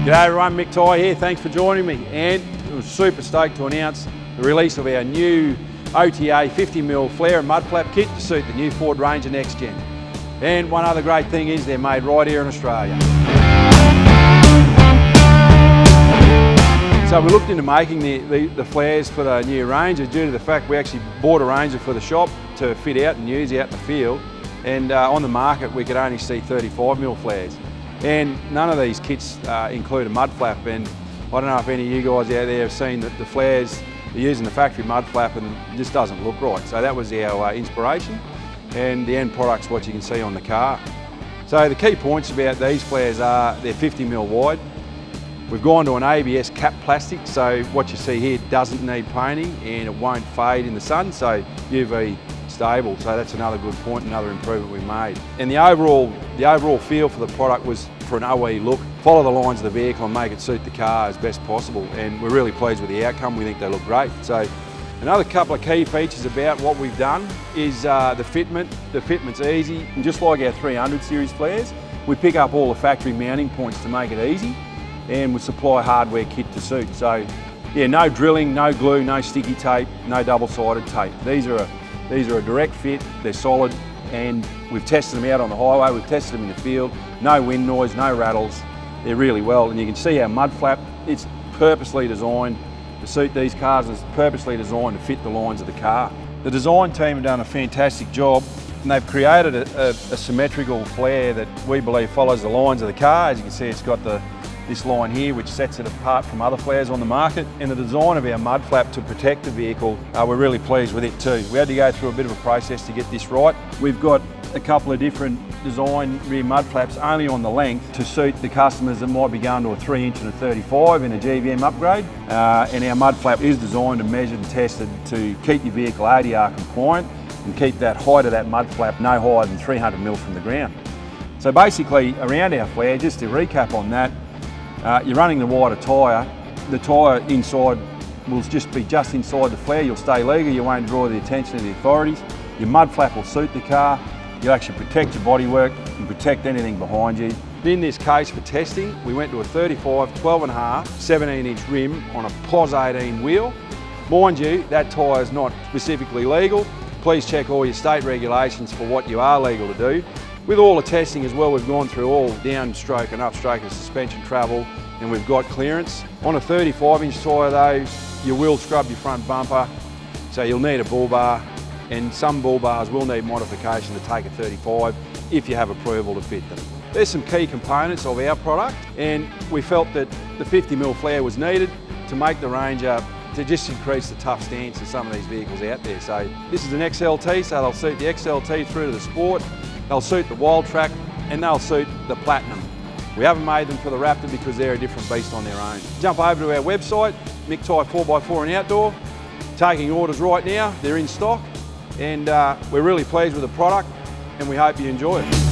G'day everyone, Mick Tyre here, thanks for joining me, and I'm super stoked to announce the release of our new OTA 50mm Flare Mudflap Kit to suit the new Ford Ranger Next Gen. And one other great thing is they're made right here in Australia. So we looked into making the flares for the new Ranger due to the fact we actually bought a Ranger for the shop to fit out and use out in the field, and on the market we could only see 35mm flares. And none of these kits include a mud flap, and I don't know if any of you guys out there have seen that the flares are using the factory mud flap and it just doesn't look right. So that was our inspiration, and the end product's what you can see on the car. So the key points about these flares are they're 50mm wide. We've gone to an ABS cap plastic, so what you see here doesn't need painting and it won't fade in the sun, so UV stable, so that's another good point, another improvement we made. And the overall feel for the product was for an OE look, follow the lines of the vehicle and make it suit the car as best possible, and we're really pleased with the outcome. We think they look great. So another couple of key features about what we've done is the fitment. The fitment's easy, and just like our 300 series flares, we pick up all the factory mounting points to make it easy, and we supply hardware kit to suit. So yeah, no drilling, no glue, no sticky tape, no double-sided tape. These are a direct fit, they're solid, and we've tested them out on the highway, we've tested them in the field, no wind noise, no rattles, they're really well. And you can see our mud flap, it's purposely designed to suit these cars, and it's purposely designed to fit the lines of the car. The design team have done a fantastic job, and they've created a symmetrical flare that we believe follows the lines of the car. As you can see, it's got this line here which sets it apart from other flares on the market, and the design of our mud flap to protect the vehicle, we're really pleased with it too. We had to go through a bit of a process to get this right. We've got a couple of different design rear mud flaps only on the length to suit the customers that might be going to a 3" and a 35 in a GVM upgrade, and our mud flap is designed and measured and tested to keep your vehicle ADR compliant and keep that height of that mud flap no higher than 300mm from the ground. So basically around our flare, just to recap on that, you're running the wider tyre. The tyre inside will just be just inside the flare. You'll stay legal, you won't draw the attention of the authorities. Your mud flap will suit the car. You'll actually protect your bodywork and protect anything behind you. In this case for testing, we went to a 35, 12.5, 17-inch rim on a POS 18 wheel. Mind you, that tyre is not specifically legal. Please check all your state regulations for what you are legal to do. With all the testing as well, we've gone through all downstroke and upstroke of suspension travel, and we've got clearance. On a 35-inch tyre though, you will scrub your front bumper, so you'll need a bull bar, and some bull bars will need modification to take a 35 if you have approval to fit them. There's some key components of our product, and we felt that the 50mm flare was needed to make the Ranger to just increase the tough stance of some of these vehicles out there. So this is an XLT, so they'll suit the XLT through to the Sport. They'll suit the Wild Track, and they'll suit the Platinum. We haven't made them for the Raptor because they're a different beast on their own. Jump over to our website, Mick Tyre 4x4 and Outdoor. Taking orders right now, they're in stock, and we're really pleased with the product, and we hope you enjoy it.